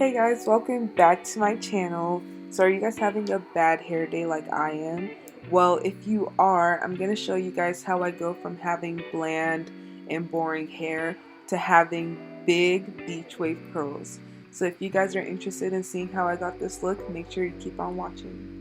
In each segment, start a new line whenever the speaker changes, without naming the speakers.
Hey guys, welcome back to my channel. So are you guys having a bad hair day like I am? Well, if you are, I'm going to show you guys how I go from having bland and boring hair to having big beach wave curls. So if you guys are interested in seeing how I got this look, make sure you keep on watching.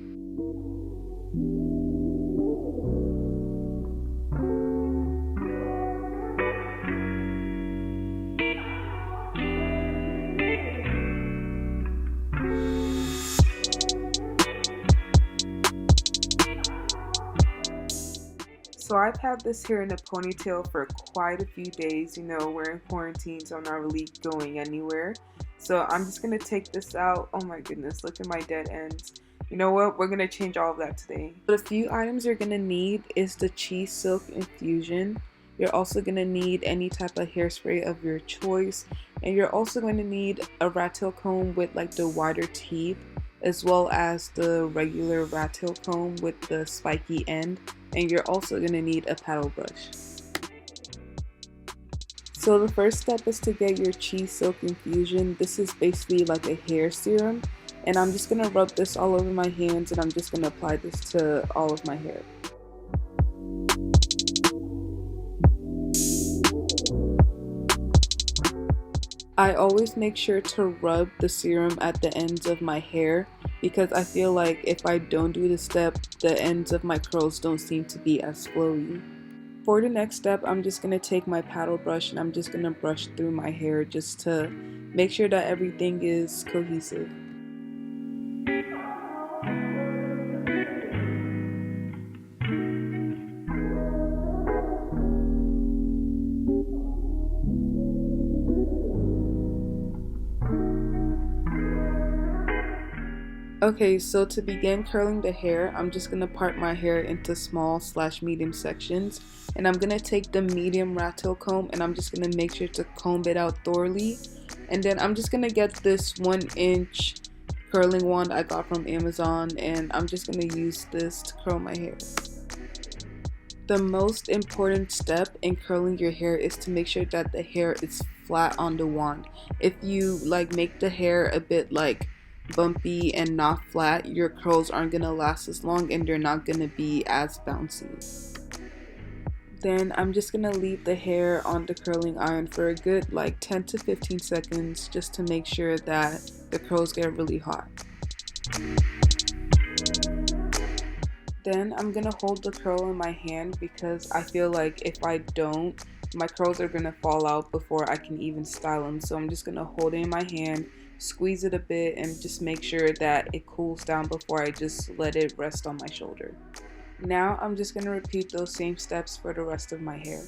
So I've had this hair in a ponytail for quite a few days. You know, we're in quarantine, so I'm not really going anywhere. So I'm just going to take this out. Oh my goodness, look at my dead ends. You know what? We're going to change all of that today. But a few items you're going to need is the Cheese Silk Infusion. You're also going to need any type of hairspray of your choice. And you're also going to need a rat tail comb with like the wider teeth, as well as the regular rat tail comb with the spiky end. And you're also going to need a paddle brush. So the first step is to get your Cheese Silk Infusion. This is basically like a hair serum, and I'm just going to rub this all over my hands, and I'm just going to apply this to all of my hair. I always make sure to rub the serum at the ends of my hair because I feel like if I don't do this step, the ends of my curls don't seem to be as flowy. For the next step, I'm just going to take my paddle brush and I'm just going to brush through my hair just to make sure that everything is cohesive. Okay, so to begin curling the hair, I'm just going to part my hair into small/medium sections, and I'm going to take the medium rat tail comb and I'm just going to make sure to comb it out thoroughly, and then I'm just going to get this 1-inch curling wand I got from Amazon, and I'm just going to use this to curl my hair. The most important step in curling your hair is to make sure that the hair is flat on the wand. If you make the hair a bit bumpy and not flat, your curls aren't gonna last as long and they're not gonna be as bouncy. Then I'm just gonna leave the hair on the curling iron for a good 10 to 15 seconds just to make sure that the curls get really hot. Then I'm gonna hold the curl in my hand because I feel like if I don't, my curls are gonna fall out before I can even style them. So I'm just gonna hold it in my hand, squeeze it a bit, and just make sure that it cools down before I just let it rest on my shoulder. Now I'm just gonna repeat those same steps for the rest of my hair.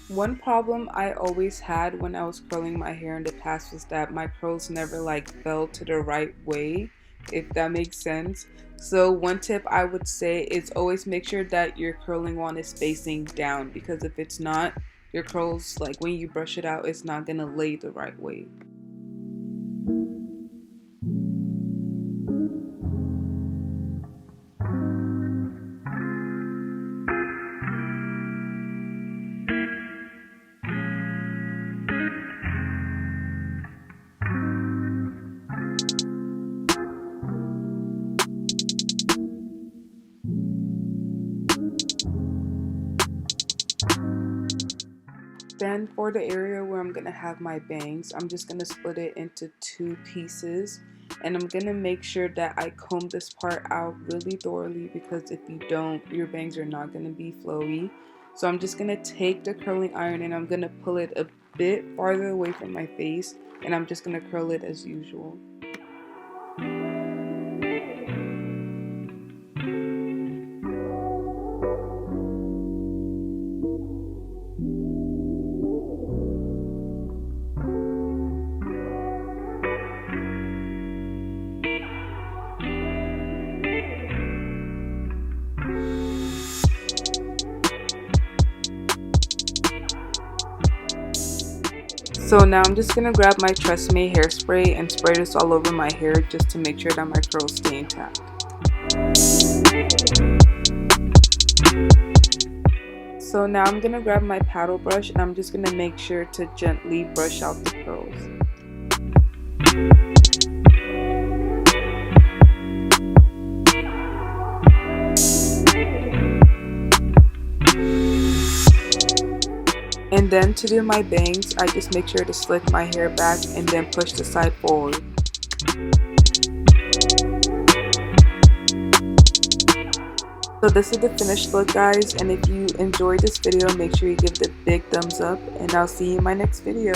One problem I always had when I was curling my hair in the past was that my curls never fell to the right way, if that makes sense. So one tip I would say is always make sure that your curling wand is facing down, because if it's not, your curls, when you brush it out, it's not gonna lay the right way. Then for the area where I'm gonna have my bangs, I'm just gonna split it into 2 pieces, and I'm gonna make sure that I comb this part out really thoroughly, because if you don't, your bangs are not gonna be flowy. So I'm just gonna take the curling iron and I'm gonna pull it a bit farther away from my face, and I'm just gonna curl it as usual. So now I'm just gonna grab my Tresseme hairspray and spray this all over my hair just to make sure that my curls stay intact. So now I'm gonna grab my paddle brush and I'm just gonna make sure to gently brush out the curls. And then to do my bangs, I just make sure to slick my hair back and then push the side forward. So this is the finished look, guys, and if you enjoyed this video, make sure you give it a big thumbs up, and I'll see you in my next video.